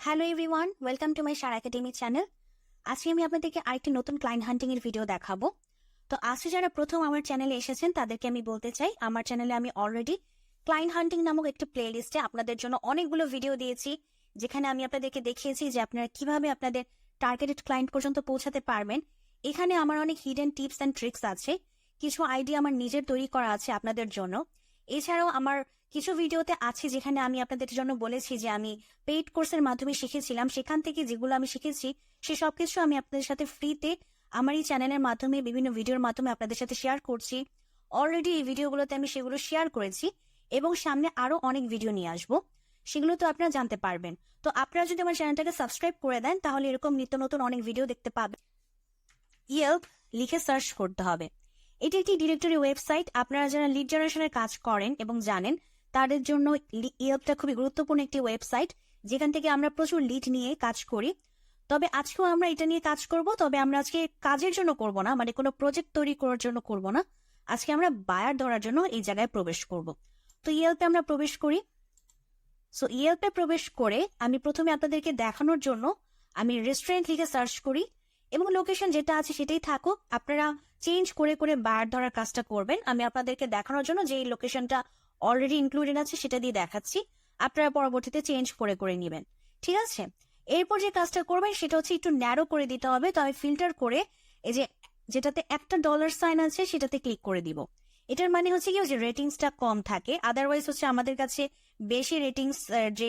Hello everyone, welcome to my Shara academy channel. আজকে আমি আপনাদেরকে আরেকটি নতুন ক্লায়েন্ট হান্টিং এর ভিডিও দেখাবো। তো আজকে যারা প্রথম আমার চ্যানেলে এসেছেন তাদেরকে আমি বলতে চাই, আমার চ্যানেলে আমি অলরেডি ক্লায়েন্ট হান্টিং নামক একটি প্লেলিস্টে আপনাদের জন্য অনেকগুলো ভিডিও দিয়েছি, যেখানে আমি আপনাদেরকে দেখিয়েছি যে আপনারা কিভাবে আপনাদের টার্গেটেড ক্লায়েন্ট পর্যন্ত পৌঁছাতে পারবেন। এখানে আমার অনেক হিডেন টিপস অ্যান্ড ট্রিক্স আছে, কিছু আইডিয়া আমার নিজের তৈরি করা আছে আপনাদের জন্য। এছাড়াও আমার কিছু ভিডিওতে আছে যেখানে আমি আপনাদের জন্য বলেছি যে আমি পেইড কোর্সের মাধ্যমে শিখেছিলাম, সেখান থেকে যেগুলো আমি শিখেছি সে সবকিছু আমি আপনাদের সাথে ফ্রিতে আমার এই চ্যানেলের মাধ্যমে বিভিন্ন ভিডিওর মাধ্যমে আপনাদের সাথে শেয়ার করছি। অলরেডি এই ভিডিওগুলোতে আমি সেগুলো শেয়ার করেছি এবং সামনে আরো অনেক ভিডিও নিয়ে আসবো, সেগুলো তো আপনারা জানতে পারবেন। তো আপনারা যদি আমার চ্যানেলটাকে সাবস্ক্রাইব করে দেন তাহলে এরকম নিত্য নতুন অনেক ভিডিও দেখতে পাবেন। ইয়েল্প লিখে সার্চ করতে হবে। এটি একটি ডিরেক্টরি ওয়েবসাইট। আপনারা যারা লিড জেনারেশনের কাজ করেন এবং জানেন তাদের জন্য ইয়েল্পটা খুবই গুরুত্বপূর্ণ একটি ওয়েবসাইট, যেখান থেকে আমরা প্রচুর লিড নিয়ে কাজ করি। তবে আজকেও আমরা এটা নিয়ে কাজ করব, তবে আমরা আজকে কাজের জন্য করব না, মানে কোনো প্রজেক্ট তৈরি করার জন্য করব না। আজকে আমরা বায়ার ধরার জন্য এই জায়গায় প্রবেশ করব। তো ইয়েল্পে আমরা প্রবেশ করি। সো ইয়েল্পে প্রবেশ করে আমি প্রথমে আপনাদেরকে দেখানোর জন্য আমি রেস্টুরেন্ট লিখে সার্চ করি এবং লোকেশন যেটা আছে সেটাই থাকুক, আপনারা চেঞ্জ করে করে বায়ার ধরার কাজটা করবেন। আমি আপনাদেরকে দেখানোর জন্য যে লোকেশনটা অলরেডি ইনক্লুডেড আছে সেটা দিয়ে দেখাচ্ছি, আপনারা পরবর্তীতে চেঞ্জ করে করে নেবেন, ঠিক আছে? এরপর যে কাজটা করবেন সেটা হচ্ছে একটু ন্যারো করে দিতে হবে। তো আমি ফিল্টার করে এই যে যেটাতে একটা ডলার সাইন আছে সেটাতে ক্লিক করে দিব। এটার মানে হচ্ছে কি, যে রেটিংসটা কম থাকে, আদারওয়াইজ হচ্ছে আমাদের কাছে বেশি রেটিংস যে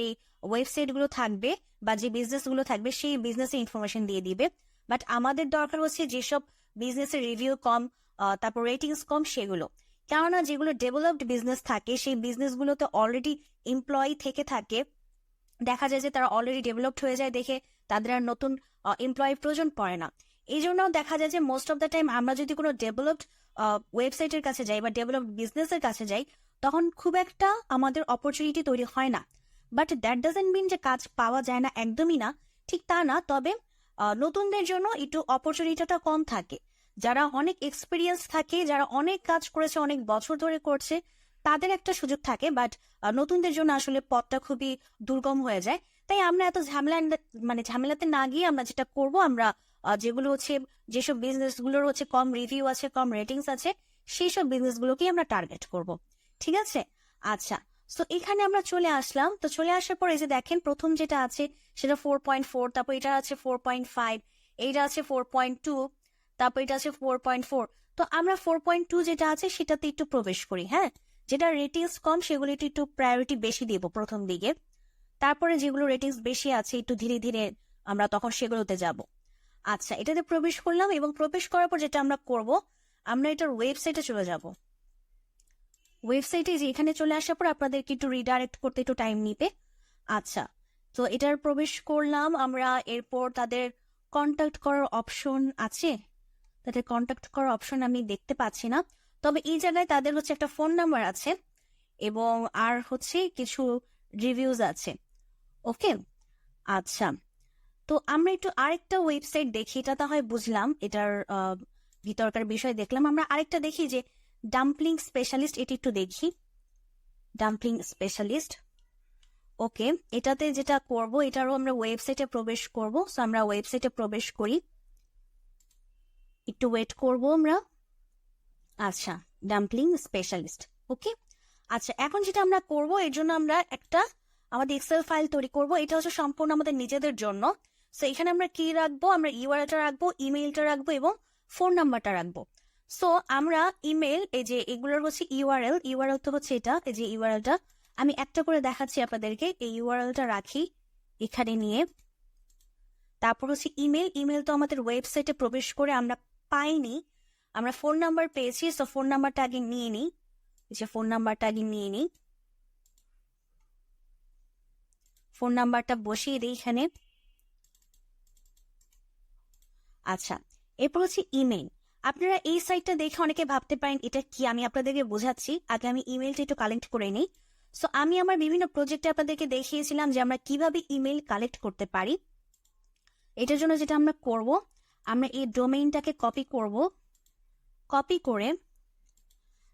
ওয়েবসাইট গুলো থাকবে বা যে বিজনেস গুলো থাকবে সেই বিজনেসের ইনফরমেশন দিয়ে দিবে। বাট আমাদের দরকার হচ্ছে যেসব বিজনেসের রিভিউ কম, তারপর রেটিংস কম সেগুলো। কেননা যেগুলো ডেভেলপড বিজনেস থাকে সেই বিজনেস গুলোতে অলরেডি এমপ্লয়ি থেকে থাকে, দেখা যায় যে তারা অলরেডি ডেভেলপড হয়ে যায়, দেখে তাদের আর নতুন এমপ্লয়ি প্রয়োজন পড়ে না। এই জন্য দেখা যায় যে মোস্ট অফ দ্য টাইম আমরা যদি কোনো ডেভেলপড ওয়েবসাইটের কাছে যাই বা ডেভেলপড বিজনেসের কাছে যাই, তখন খুব একটা আমাদের অপরচুনিটি তৈরি হয় না। বাট দ্যাট ডাজেন্ট মিন যে কাজ পাওয়া যায় না, একদমই না, ঠিক তা না। তবে নতুনদের জন্য একটু অপরচুনিটিটা কম থাকে। যারা অনেক এক্সপিরিয়েন্স থাকে, যারা অনেক কাজ করেছে, অনেক বছর ধরে করছে, তাদের একটা সুযোগ থাকে। বাট নতুনদের জন্য আসলে পথটা খুবই দুর্গম হয়ে যায়। তাই আমরা এত ঝামেলাতে না গিয়ে আমরা যেটা করব, আমরা যেগুলো হচ্ছে যেসব বিজনেস গুলোর হচ্ছে কম রিভিউ আছে, কম রেটিংস আছে, সেই সব বিজনেস গুলোকেই আমরা টার্গেট করব, ঠিক আছে? আচ্ছা, তো এখানে আমরা চলে আসলাম। তো চলে আসার পর এই যে দেখেন প্রথম যেটা আছে সেটা 4.4, তারপর এটা আছে 4.5, এইটা আছে 4.2, তারপর এটা আছে 4.4। তো আমরা 4.2 যেটা আছে সেটাতে একটু প্রবেশ করি। হ্যাঁ, যেটা রেটিংস কম সেগুলো একটু প্রায়োরিটি বেশি দিব প্রথম দিকে, তারপরে যেগুলো রেটিংস বেশি আছে একটু ধীরে ধীরে আমরা তখন সেগুলোতে যাব। আচ্ছা, এটাতে প্রবেশ করলাম এবং প্রবেশ করার পর যেটা আমরা করব, আমরা এটার ওয়েবসাইটে চলে যাব। ওয়েবসাইটে যে এখানে চলে আসার পর আপনাদেরকে একটু রিডাইরেক্ট করতে একটু টাইম নিবে। আচ্ছা, তো এটার প্রবেশ করলাম আমরা। এরপর তাদের কন্ট্যাক্ট করার অপশন আছে, তাদের কন্ট্যাক্ট করার অপশন আমি দেখতে পাচ্ছি না। তবে এই জায়গায় তাদের হচ্ছে একটা ফোন নাম্বার আছে এবং আর হচ্ছে কিছু রিভিউজ আছে। ওকে, আচ্ছা, তো আমরা একটু আরেকটা ওয়েবসাইট দেখি, এটা তো হয় বুঝলাম, এটার ভিতরকার বিষয় দেখলাম। আমরা আরেকটা দেখি যে ডাম্পলিং স্পেশালিস্ট, এটি একটু দেখি। ডাম্পলিং স্পেশালিস্ট, ওকে, এটাতে যেটা করব, এটারও আমরা ওয়েবসাইটে প্রবেশ করব। সো আমরা ওয়েবসাইটে প্রবেশ করি, একটু ওয়েট করব আমরা। আচ্ছা, ডাম্পলিং স্পেশালিস্ট, ওকে। আচ্ছা, এখন যেটা আমরা করব, এর জন্য আমরা একটা আমাদের এক্সেল ফাইল তৈরি করব। এটা হচ্ছে সম্পূর্ণ আমাদের নিজেদের জন্য। সো এখানে আমরা কি রাখবো, আমরা ইউআরএলটা রাখবো, ইমেইলটা রাখবো এবং ফোন নাম্বারটা রাখবো। সো আমরা ইমেল, এই যে এগুলোর হচ্ছে ইউআরএল তো হচ্ছে এটা, এই যে ইউআরএলটা আমি একটা করে দেখাচ্ছি আপনাদেরকে। এই ইউআরএলটা রাখি এখানে নিয়ে, তারপর হচ্ছে ইমেল তো আমাদের ওয়েবসাইটে প্রবেশ করে আমরা পাইনি, আমরা ফোন নাম্বার পেয়েছি। সো ফোন নাম্বারটা আগে নিয়ে নিই, যে ফোন নাম্বারটা আগে নিয়ে নিই, ফোন নাম্বারটা বসিয়ে দিই এখানে। আচ্ছা, এরপর হচ্ছে ইমেল। আপনারা এই সাইটটা দেখে অনেকে ভাবতে পারেন এটা কি, আমি আপনাদেরকে বোঝাচ্ছি। আগে আমি ইমেলটা একটু কালেক্ট করে নিই। সো আমি আমার বিভিন্ন প্রজেক্টে আপনাদেরকে দেখিয়েছিলাম যে আমরা কিভাবে ইমেল কালেক্ট করতে পারি। এটার জন্য যেটা আমরা করব, আমরা এই ডোমেইনটাকে কপি করব। কপি করে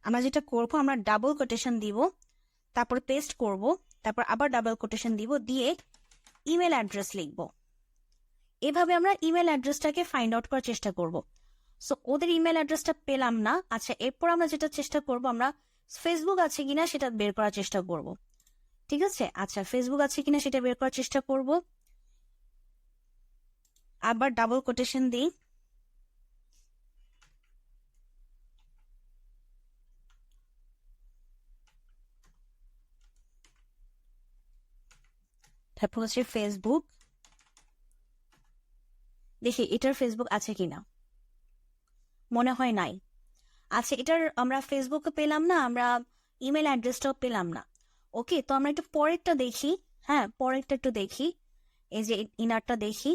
আমরা যেটা করব, আমরা ডাবল কোটেশন দিব, তারপর পেস্ট করব, তারপর আবার ডাবল কোটেশন দিব, দিয়ে ইমেল অ্যাড্রেস লিখব। এভাবে আমরা ইমেল অ্যাড্রেসটাকে ফাইন্ড আউট করার চেষ্টা করব। সো ওদের ইমেল অ্যাড্রেসটা পেলাম না। আচ্ছা, এরপর আমরা যেটা চেষ্টা করব, আমরা ফেসবুক আছে কিনা সেটা বের করার চেষ্টা করব। ঠিক আছে, আচ্ছা ফেসবুক আছে কিনা সেটা বের করার চেষ্টা করব। আবার ডাবল কোটেশন দিই, তারপর হচ্ছে ফেসবুক, দেখি এটার ফেসবুক আছে কিনা, মনে হয় নাই। আচ্ছা, এটার আমরা ফেসবুকে পেলাম না, আমরা ইমেল অ্যাড্রেসটাও পেলাম না। ওকে, তো আমরা একটু পরেরটা দেখি। হ্যাঁ, পরেরটা একটু দেখি, এই যে ইনারটা দেখি।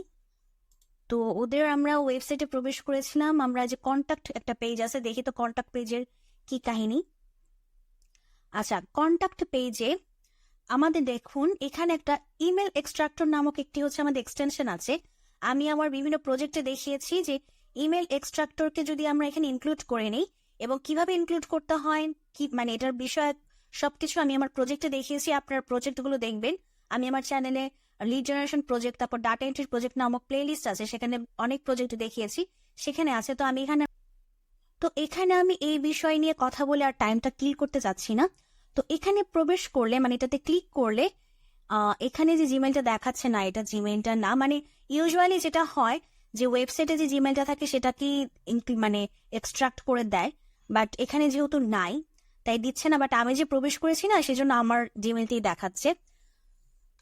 তো ওদের আমরা ওয়েবসাইটে প্রবেশ করেছিলাম, আমরা যে কন্ট্যাক্ট একটা পেজ আছে, দেখি তো কন্ট্যাক্ট পেজের কি কাহিনী। আচ্ছা, কন্ট্যাক্ট পেজে আমাদের দেখুন এখানে একটা ইমেল এক্সট্রাক্টর নামক একটি হচ্ছে আমাদের এক্সটেনশন আছে। আমি আমার বিভিন্ন প্রজেক্টে দেখিয়েছি যে ইমেল এক্সট্রাক্টরকে যদি আমরা এখানে ইনক্লুড করে নিই এবং কিভাবে ইনক্লুড করতে হয়, কি মানে এটার বিষয়ে সবকিছু আমি আমার প্রজেক্টে দেখিয়েছি। আপনার প্রজেক্টগুলো দেখবেন, আমি আমার চ্যানেলে লিড জেনারেশন প্রজেক্ট, তারপর ডাটা এন্ট্রি প্রজেক্ট নামক প্লেলিস্ট আছে, সেখানে অনেক প্রজেক্ট দেখিয়েছি, সেখানে আছে। তো এখানে আমি এই বিষয় নিয়ে কথা বলে আর টাইমটা কিল করতে যাচ্ছি না। তো এখানে প্রবেশ করলে, মানে এটাতে ক্লিক করলে এখানে যে জিমেলটা দেখাচ্ছে না, এটা জিমেলটা না। মানে ইউজুয়ালি যেটা হয় যে ওয়েবসাইটে যে জিমেলটা থাকে সেটা কি মানে এক্সট্রাক্ট করে দেয়, বাট এখানে যেহেতু নাই তাই দিচ্ছে না। বাট আমি যে প্রবেশ করেছি না, সেজন্য আমার জিমেলটি দেখাচ্ছে।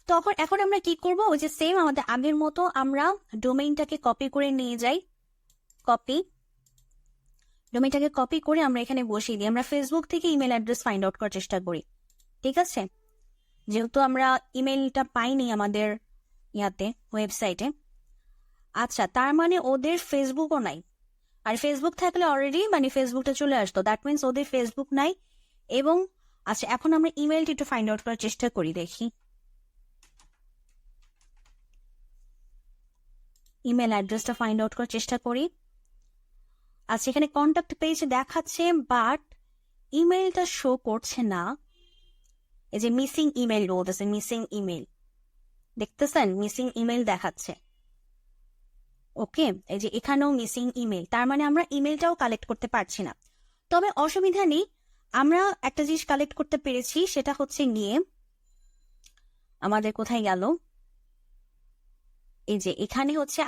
তখন এখন আমরা কি করব, ওই যে সেম আমাদের আগের মতো আমরা ডোমেইনটাকে কপি করে নিয়ে যাই। ডোমেইনটাকে কপি করে আমরা এখানে বসিয়ে দিই। আমরা ফেসবুক থেকে ইমেল অ্যাড্রেস ফাইন্ড আউট করার চেষ্টা করি। ঠিক আছে, যেহেতু আমরা ইমেলটা পাইনি আমাদের ওয়েবসাইটে। আচ্ছা, তার মানে ওদের ফেসবুকও নাই। আর ফেসবুক থাকলে অলরেডি মানে ফেসবুকটা চলে আসতো, দ্যাট মিনস ওদের ফেসবুক নাই। এবং আচ্ছা, এখন আমরা ইমেলটি একটু ফাইন্ড আউট করার চেষ্টা করি, দেখি ইমেল অ্যাড্রেসটা ফাইন্ড আউট করার চেষ্টা করি। আচ্ছা, এখানে কন্ট্যাক্ট পেজ দেখাচ্ছে, বাট ইমেলটা শো করছে না। এই যে মিসিং ইমেল বলতেছে, মিসিং ইমেল দেখতেছেন, মিসিং ইমেল দেখাচ্ছে। ওকে, এই যে এখানেও মিসিং ইমেল, তার মানে আমরা ইমেলটাও কালেক্ট করতে পারছি না। তবে অসুবিধা নেই, আমরা একটা জিনিস কালেক্ট করতে পেরেছি, সেটা হচ্ছে গিয়ে আমাদের কোথায় গেল, এই যে এখানে হচ্ছে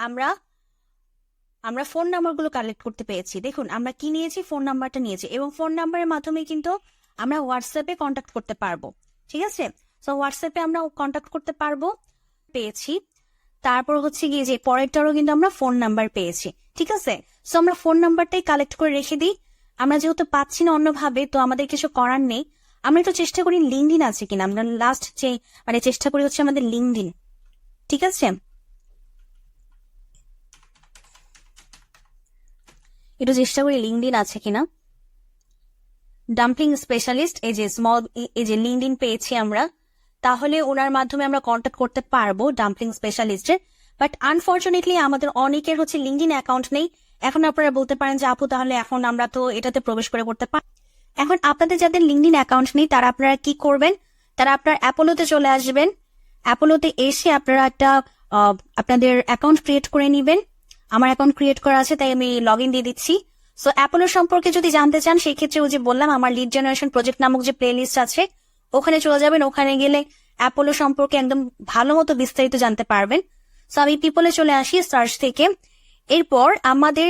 আমরা ফোন নাম্বারগুলো কালেক্ট করতে পেরেছি। দেখুন আমরা কি নিয়েছি, ফোন নাম্বারটা নিয়েছি, এবং ফোন নাম্বারের মাধ্যমে কিন্তু আমরা হোয়াটসঅ্যাপে কন্ট্যাক্ট করতে পারবো। ঠিক আছে, সো হোয়াটসঅ্যাপে আমরা কন্ট্যাক্ট করতে পারবো, পেয়েছি। তারপর হচ্ছে গিয়ে যে পরেরটারও কিন্তু আমরা ফোন নাম্বার পেয়েছি। ঠিক আছে, সো আমরা ফোন নাম্বারটাই কালেক্ট করে রেখে দিই। আমরা যেহেতু পাচ্ছি না অন্যভাবে, তো আমাদের কিছু করার নেই। আমরা একটু চেষ্টা করি লিঙ্কডইন আছে কিনা। আমরা লাস্ট যে মানে চেষ্টা করি হচ্ছে আমাদের লিঙ্কডইন। ঠিক আছে, একটু চেষ্টা করি লিঙ্কডইন আছে কিনা। ডাম্পলিং স্পেশালিস্ট, এই যে এই যে লিঙ্কডইন পেয়েছি আমরা, তাহলে ওনার মাধ্যমে আমরা কন্ট্যাক্ট করতে পারবো ডাম্পলিং স্পেশালিস্টের। বাট আনফর্চুনেটলি আমাদের অনেকের হচ্ছে লিঙ্কডইন অ্যাকাউন্ট নেই। এখন আপনারা বলতে পারেন যে আপু তাহলে এখন আমরা তো এটাতে প্রবেশ করে করতে পারি। এখন আপনাদের যাদের লিঙ্কডইন অ্যাকাউন্ট নেই, তারা আপনারা কি করবেন, তারা আপনার অ্যাপোলোতে চলে আসবেন। অ্যাপোলোতে এসে আপনারা একটা আপনাদের অ্যাকাউন্ট ক্রিয়েট করে নিবেন। আমার অ্যাকাউন্ট ক্রিয়েট করা আছে, তাই আমি লগ ইন দিয়ে দিচ্ছি। সো অ্যাপোলো সম্পর্কে যদি জানতে চান, সেই ক্ষেত্রে ওই যে বললাম আমার লিড জেনারেশন প্রজেক্ট নামক যে প্লে লিস্ট আছে, ওখানে চলে যাবেন। ওখানে গেলে অ্যাপোলো সম্পর্কে একদম ভালো মতো বিস্তারিত জানতে পারবেন। সো আমি পিপলে চলে আসি সার্চ থেকে। এরপর আমাদের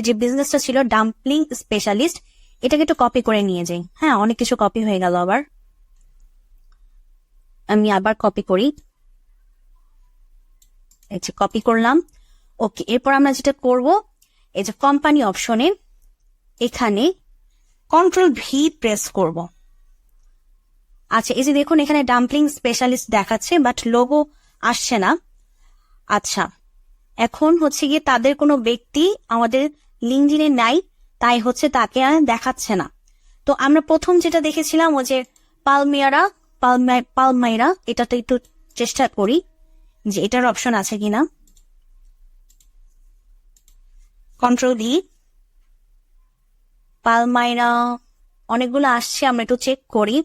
যে বিজনেসটা ছিল ডাম্পলিং স্পেশালিস্ট, এটাকে একটু কপি করে নিয়ে যাই। হ্যাঁ, অনেক কিছু কপি হয়ে গেল, আবার আমি আবার কপি করি। এই যে কপি করলাম। ওকে, এরপর আমরা যেটা করব, এই যে কোম্পানি অপশনে এখানে Ctrl+V প্রেস করব। আচ্ছা, এই যে দেখুন এখানে ডাম্পলিং স্পেশালিস্ট দেখাচ্ছে, বাট লোগো আসছে না। আচ্ছা, এখন হচ্ছে গিয়ে তাদের কোনো ব্যক্তি আমাদের লিঙ্কডইনে নাই, তাই হচ্ছে তাকে আর দেখাচ্ছে না। তো আমরা প্রথম যেটা দেখেছিলাম, ও যে পালমাইরা, এটাতে একটু চেষ্টা করি যে এটার অপশন আছে কিনা। Ctrl+D, পালমাইরা অনেকগুলো আসছে, আমরা একটু চেক করি।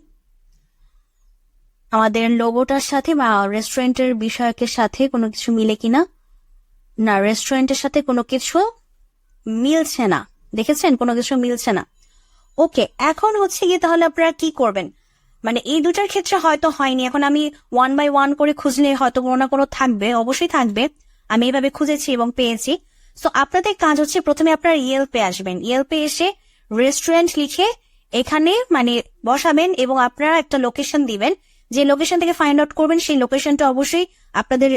আমাদের লোগোটার সাথে বা রেস্টুরেন্টের বিষয়কের সাথে কোনো কিছু মিলে কিনা। না, রেস্টুরেন্টের সাথে কোনো কিছু মিলছে না, দেখেছেন, কোনো কিছু মিলছে না। ওকে, এখন হচ্ছে গিয়ে তাহলে আপনারা কি করবেন, মানে এই দুটার ক্ষেত্রে হয়তো হয়নি, এখন আমি 1 বাই 1 করে খুঁজলে হয়তো কোনো না কোনো থাকবে, অবশ্যই থাকবে। আমি এইভাবে খুঁজেছি এবং পেয়েছি। সো আপনাদের কাজ হচ্ছে প্রথমে আপনারা ইয়েলপে আসবেন, ইয়েলপে এসে রেস্টুরেন্ট লিখে এখানে মানে বসাবেন এবং আপনারা একটা লোকেশন দিবেন, যে লোকেশন থেকে ফাইন্ড আউট করবেন সেই লোকেশনটা অবশ্যই আপনাদের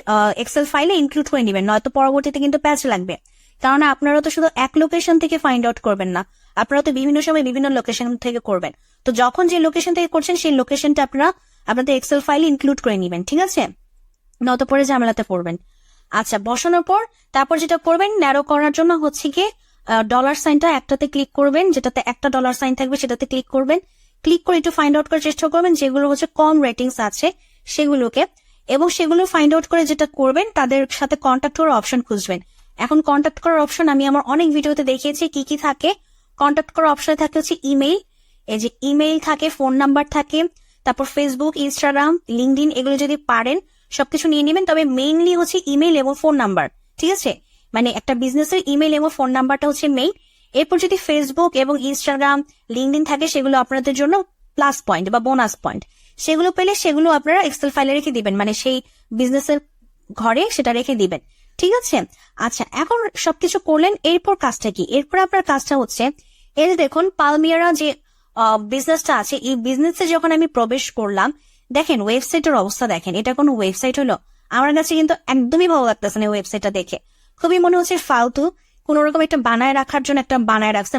এক্সেল ফাইলে ইনক্লুড করে নেবেন, নয়তো পরবর্তীতে কিন্তু প্যাচ লাগবে। কারণ আপনারা তো শুধু এক লোকেশন থেকে ফাইন্ড আউট করবেন না, আপনারা তো বিভিন্ন সময় বিভিন্ন লোকেশন থেকে করবেন। তো যখন যে লোকেশন থেকে করছেন সেই লোকেশনটা আপনারা আপনাদের এক্সেল ফাইলে ইনক্লুড করে নেবেন, ঠিক আছে, নয়তো পরে ঝামেলাতে পড়বেন। আচ্ছা, বসানোর পর তারপর যেটা করবেন ন্যারো করার জন্য হচ্ছে কি ডলার সাইনটা একটাতে ক্লিক করবেন, যেটাতে একটা ডলার সাইন থাকবে সেটাতে ক্লিক করবেন। ক্লিক করে একটু ফাইন্ড আউট করার চেষ্টা করবেন যেগুলো হচ্ছে কম রেটিংস আছে সেগুলোকে, এবং সেগুলো ফাইন্ড আউট করে যেটা করবেন তাদের সাথে কন্ট্যাক্ট করার অপশন খুঁজবেন। এখন কন্ট্যাক্ট করার অপশন আমি আমার অনেক ভিডিওতে দেখিয়েছি কি কি থাকে। কন্ট্যাক্ট করার অপশনে থাকে হচ্ছে ইমেইল, এই যে ইমেইল থাকে, ফোন নাম্বার থাকে, তারপর ফেসবুক, ইনস্টাগ্রাম, লিঙ্কডইন, এগুলো যদি পারেন সবকিছু নিয়ে নেবেন, তবে মেইনলি হচ্ছে ইমেইল এবং ফোন নাম্বার, ঠিক আছে, মানে একটা বিজনেসের ইমেইল এবং ফোন নাম্বারটা হচ্ছে মেইন। এরপর যদি ফেসবুক এবং ইনস্টাগ্রাম, লিঙ্কডইন থাকে সেগুলো আপনাদের জন্য প্লাস পয়েন্ট বা বোনাস পয়েন্ট, সেগুলো পেলে সেগুলো আপনারা এক্সেল ফাইলে রেখে দিবেন, মানে সেই বিজনেসের ঘরে সেটা রেখে দিবেন, ঠিক আছে। আচ্ছা, এখন সবকিছু করলেন, এরপর কাজটা কি, এরপর আপনার কাজটা হচ্ছে এই যে দেখুন পালমিয়ারা যে বিজনেসটা আছে, এই বিজনেসে যখন আমি প্রবেশ করলাম, দেখেন ওয়েবসাইটের অবস্থা দেখেন, এটা কোনো ওয়েবসাইট হলো? আমার কাছে কিন্তু একদমই ভালো লাগতেছে না ওয়েবসাইটটা দেখে, খুবই মনে হচ্ছে ফালতু, কোন রকম একটা বানায় রাখার জন্য একটা বানায় রাখছে,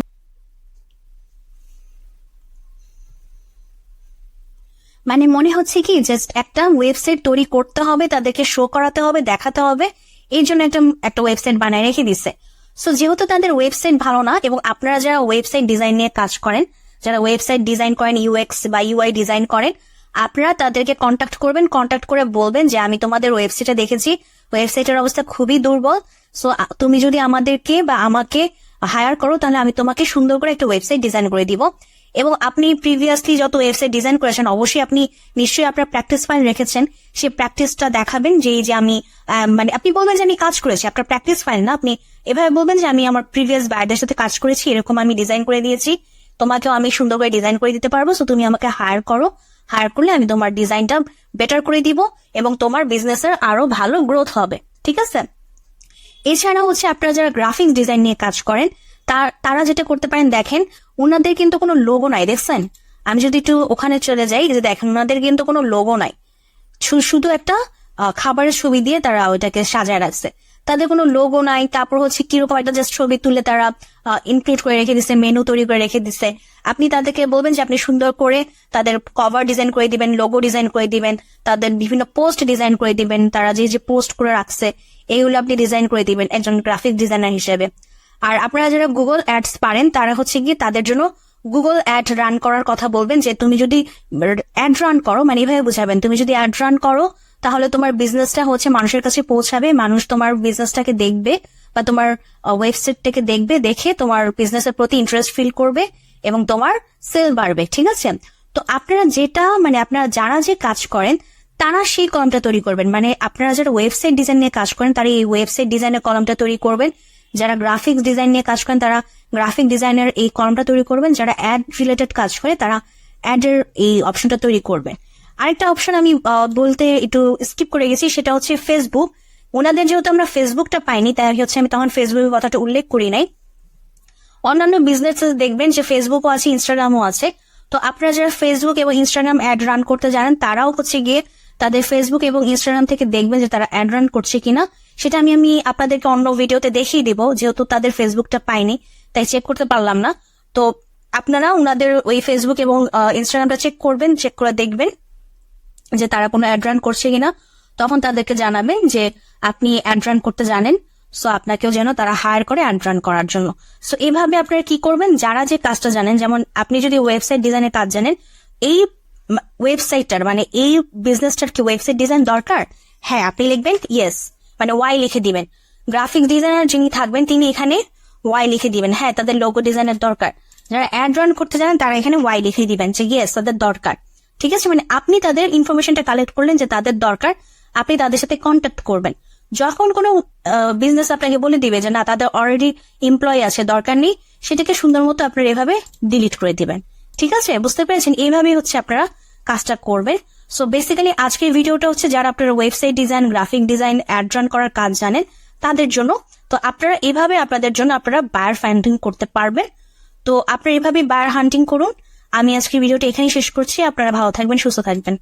মানে মনে হচ্ছে কি জাস্ট একটা ওয়েবসাইট তৈরি করতে হবে, তাদেরকে শো করাতে হবে, দেখাতে হবে, এই জন্য একটা একটা ওয়েবসাইট বানায় রেখে দিচ্ছে। সো যেহেতু তাদের ওয়েবসাইট ভালো না, এবং আপনারা যারা ওয়েবসাইট ডিজাইন নিয়ে কাজ করেন, যারা ওয়েবসাইট ডিজাইন করেন, ইউএক্স বা ইউআই ডিজাইন করেন, আপনারা তাদেরকে কন্ট্যাক্ট করবেন, কন্ট্যাক্ট করে বলবেন যে আমি তোমাদের ওয়েবসাইটে দেখেছি, ওয়েবসাইটের অবস্থা খুবই দুর্বল, সো তুমি যদি আমাদেরকে বা আমাকে হায়ার করো তাহলে আমি তোমাকে সুন্দর করে একটা ওয়েবসাইট ডিজাইন করে দিব। এবং আপনি প্রিভিয়াসলি যত ওয়েবসাইট ডিজাইন করেছেন অবশ্যই আপনি নিশ্চয়ই আপনার প্র্যাকটিস ফাইল রেখেছেন, সেই প্র্যাকটিসটা দেখাবেন, যে এই যে আমি মানে আপনি বলবেন যে আমি কাজ করেছি, আপনার প্র্যাকটিস ফাইল না, আপনি এভাবে বলবেন যে আমি আমার প্রিভিয়াস বাইরদের সাথে কাজ করেছি, এরকম আমি ডিজাইন করে দিয়েছি, তোমাকেও আমি সুন্দর করে ডিজাইন করে দিতে পারবো, সো তুমি আমাকে হায়ার করো, হায়ার করলে আমি তোমার ডিজাইনটা বেটার করে দিব এবং তোমার বিজনেসের আরো ভালো গ্রোথ হবে, ঠিক আছে। এছাড়া হচ্ছে আপনারা যারা গ্রাফিক্স ডিজাইন নিয়ে কাজ করেন তারা যেটা করতে পারেন, দেখেন ওনাদের কিন্তু কোনো লোগো নাই, দেখছেন, আমি যদি একটু ওখানে চলে যাই, যে দেখেন ওনাদের কিন্তু কোনো লোগো নাই, শুধু একটা খাবারের ছবি দিয়ে তারা ওইটাকে সাজায় রাখছে, তাদের কোনো লোগো নাই। তারপর হচ্ছে কিরকম একটা জাস্ট ছবি তুলে তারা ইনক্লুড করে রেখে দিচ্ছে, মেনু তৈরি করে রেখে দিচ্ছে। আপনি তাদেরকে বলবেন যে আপনি সুন্দর করে তাদের কভার ডিজাইন করে দিবেন, লোগো ডিজাইন করে দিবেন, তাদের বিভিন্ন পোস্ট ডিজাইন করে দিবেন, তারা যে যে পোস্ট করে রাখছে এইগুলো আপনি ডিজাইন করে দিবেন একজন গ্রাফিক ডিজাইনার হিসেবে। আর আপনারা যারা গুগল অ্যাডস পারেন তারা হচ্ছে গিয়ে তাদের জন্য গুগল অ্যাড রান করার কথা বলবেন, যে তুমি যদি অ্যাড রান করো, মানে এইভাবে বুঝাবেন, তুমি যদি অ্যাড রান করো তাহলে তোমার বিজনেসটা হচ্ছে মানুষের কাছে পৌঁছাবে, মানুষ তোমার বিজনেসটাকে দেখবে বা তোমার ওয়েবসাইটটাকে দেখবে, দেখে তোমার বিজনেসের প্রতি ইন্টারেস্ট ফিল করবে এবং তোমার সেল বাড়বে, ঠিক আছে। তো আপনারা যেটা মানে আপনারা যারা যে কাজ করেন তারা সেই কলামটা তৈরি করবেন, মানে আপনারা যারা ওয়েবসাইট ডিজাইন নিয়ে কাজ করেন তারা এই ওয়েবসাইট ডিজাইনের কলামটা তৈরি করবেন, যারা গ্রাফিক্স ডিজাইন নিয়ে কাজ করেন তারা গ্রাফিক ডিজাইনের এই কলামটা তৈরি করবেন, যারা অ্যাড রিলেটেড কাজ করে তারা অ্যাডের এই অপশনটা তৈরি করবেন। আরেকটা অপশন আমি বলতে একটু স্কিপ করে গেছি, সেটা হচ্ছে ফেসবুক। ওনাদের যেহেতু আমরা ফেসবুকটা পাইনি তাই হচ্ছে আমি তখন ফেসবুকের কথাটা উল্লেখ করি নাই। অন্যান্য বিজনেস দেখবেন যে ফেসবুকও আছে, ইনস্টাগ্রামও আছে। তো আপনারা যারা ফেসবুক এবং ইনস্টাগ্রাম অ্যাড রান করতে জানেন তারাও হচ্ছে গিয়ে তাদের ফেসবুক এবং ইনস্টাগ্রাম থেকে দেখবেন যে তারা অ্যাড রান করছে কিনা, সেটা আমি আপনাদেরকে অন্য ভিডিওতে দেখিয়ে দিব, যেহেতু তাদের ফেসবুকটা পাইনি তাই চেক করতে পারলাম না। তো আপনারা ওনাদের ওই ফেসবুক এবং ইনস্টাগ্রামটা চেক করবেন, চেক করে দেখবেন যে তারা কোনো অ্যাড রান করছে কিনা, তখন তাদেরকে জানাবেন যে আপনি অ্যাড রান করতে জানেন, সো আপনাকেও যেন তারা হায়ার করে অ্যাড রান করার জন্য। সো এইভাবে আপনারা কি করবেন, যারা যে কাজটা জানেন, যেমন আপনি যদি ওয়েবসাইট ডিজাইনের কাজ জানেন, এই ওয়েবসাইটটার মানে এই বিজনেসটার কি ওয়েবসাইট ডিজাইন দরকার, হ্যাঁ আপনি লিখবেন ইয়েস, মানে ওয়াই লিখে দিবেন। গ্রাফিক ডিজাইনার যিনি থাকবেন তিনি এখানে ওয়াই লিখে দিবেন, হ্যাঁ তাদের লোগো ডিজাইনের দরকার। যারা অ্যাড রান করতে জানেন তারা এখানে ওয়াই লিখে দিবেন যে ইয়েস তাদের দরকার, ঠিক আছে, মানে আপনি তাদের ইনফরমেশনটা কালেক্ট করলেন যে তাদের দরকার, আপনি তাদের সাথে কন্ট্যাক্ট করবেন। যখন কোনো বিজনেস আপনাকে বলে দিবে যে না তাদের অলরেডি এমপ্লয় আছে, দরকার নেই, সেটাকে সুন্দর মতো আপনারা এভাবে ডিলিট করে দিবেন। ঠিক আছে, বুঝতে পেরেছেন? এইভাবেই হচ্ছে আপনারা কাজটা করবেন। সো বেসিক্যালি আজকের ভিডিওটা হচ্ছে যারা আপনারা website design, graphic design, add run করার কাজ জানেন তাদের জন্য। তো আপনারা এভাবে আপনাদের জন্য আপনারা বায়ার ফাইন্ডিং করতে পারবেন। তো আপনারা এভাবে বায়ার হান্টিং করুন। আমি আজকের ভিডিওটা এখানেই শেষ করছি। আপনারা ভালো থাকবেন, সুস্থ থাকবেন।